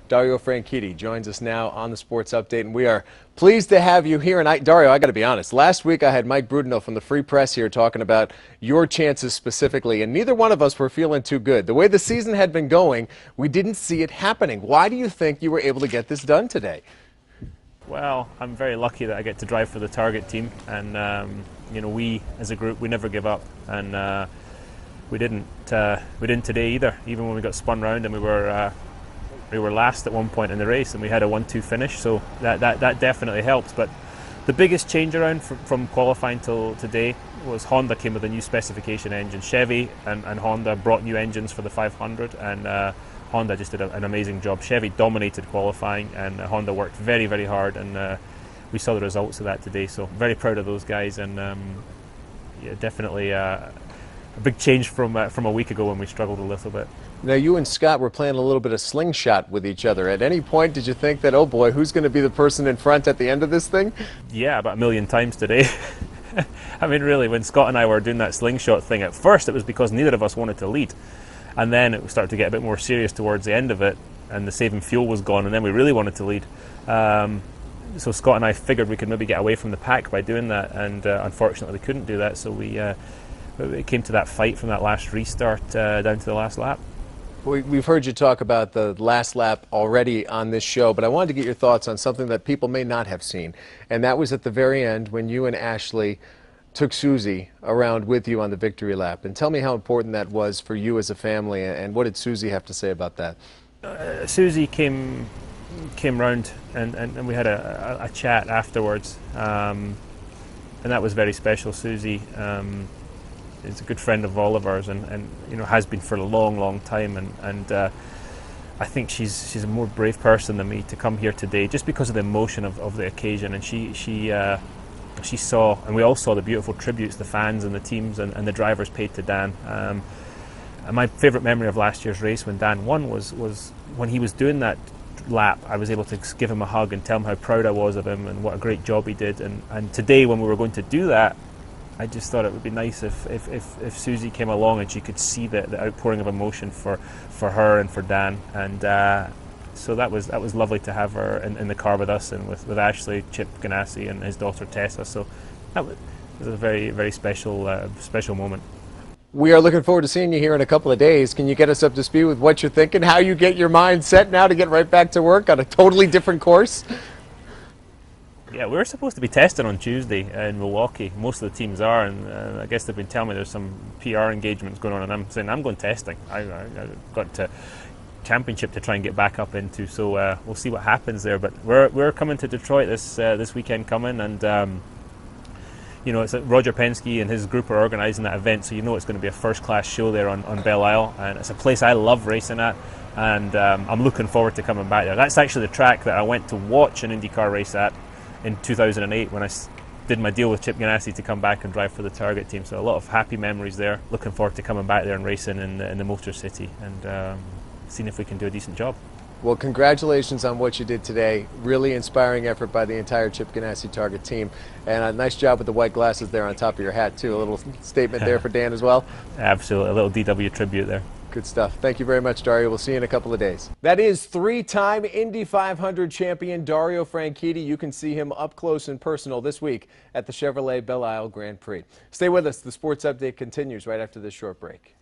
Dario Franchitti joins us now on the Sports Update, and we are pleased to have you here. And Dario, I got to be honest, last week I had Mike Brudenell from the Free Press here talking about your chances specifically, and neither one of us were feeling too good. The way the season had been going, we didn't see it happening. Why do you think you were able to get this done today? Well, I'm very lucky that I get to drive for the Target team, and we as a group, we never give up, and we didn't today either. Even when we got spun round and we were last at one point in the race, and we had a 1-2 finish, so that definitely helps. But the biggest change around from qualifying till today was Honda came with a new specification engine. Chevy and Honda brought new engines for the 500, and Honda just did an amazing job. Chevy dominated qualifying, and Honda worked very, very hard, and we saw the results of that today. So very proud of those guys, and yeah, definitely a big change from a week ago when we struggled a little bit. Now, you and Scott were playing a little bit of slingshot with each other. At any point, did you think that, oh boy, who's going to be the person in front at the end of this thing? Yeah, about 1 million times today. I mean, really, when Scott and I were doing that slingshot thing, at first it was because neither of us wanted to lead. And then it started to get a bit more serious towards the end of it, and the saving fuel was gone, and then we really wanted to lead. So Scott and I figured we could maybe get away from the pack by doing that, and unfortunately we couldn't do that, so it came to that fight from that last restart down to the last lap. We've heard you talk about the last lap already on this show, but I wanted to get your thoughts on something that people may not have seen, and that was at the very end when you and Ashley took Susie around with you on the victory lap. And tell me how important that was for you as a family, and what did Susie have to say about that? Susie came round, and we had a chat afterwards, and that was very special. Susie is a good friend of all of ours, and has been for a long time, and I think she's a more brave person than me to come here today just because of the emotion of the occasion. And she saw, and we all saw, the beautiful tributes the fans and the teams and the drivers paid to Dan. And my favourite memory of last year's race when Dan won was when he was doing that lap. I was able to give him a hug and tell him how proud I was of him and what a great job he did. And today, when we were going to do that, I just thought it would be nice if Susie came along and she could see the outpouring of emotion for her and for Dan. And so that was lovely to have her in the car with us, and with Ashley, Chip Ganassi, and his daughter Tessa. So that was a very, very special moment. We are looking forward to seeing you here in a couple of days. Can you get us up to speed with what you're thinking, how you get your mind set now to get right back to work on a totally different course? Yeah, we were supposed to be testing on Tuesday in Milwaukee. Most of the teams are, and I guess they've been telling me there's some PR engagements going on, and I'm saying I'm going testing. I got to championship to try and get back up into, so we'll see what happens there. But we're coming to Detroit this weekend coming, and it's Roger Penske and his group are organising that event, so it's going to be a first-class show there on Belle Isle, and it's a place I love racing at, and I'm looking forward to coming back there. That's actually the track that I went to watch an IndyCar race at in 2008 when I did my deal with Chip Ganassi to come back and drive for the Target team. So a lot of happy memories there. Looking forward to coming back there and racing in the Motor City, and seeing if we can do a decent job. Well, congratulations on what you did today. Really inspiring effort by the entire Chip Ganassi Target team, and a nice job with the white glasses there on top of your hat too. A little statement there for Dan as well. Absolutely, a little DW tribute there. Good stuff. Thank you very much, Dario. We'll see you in a couple of days. That is three-time Indy 500 champion Dario Franchitti. You can see him up close and personal this week at the Chevrolet Belle Isle Grand Prix. Stay with us. The Sports Update continues right after this short break.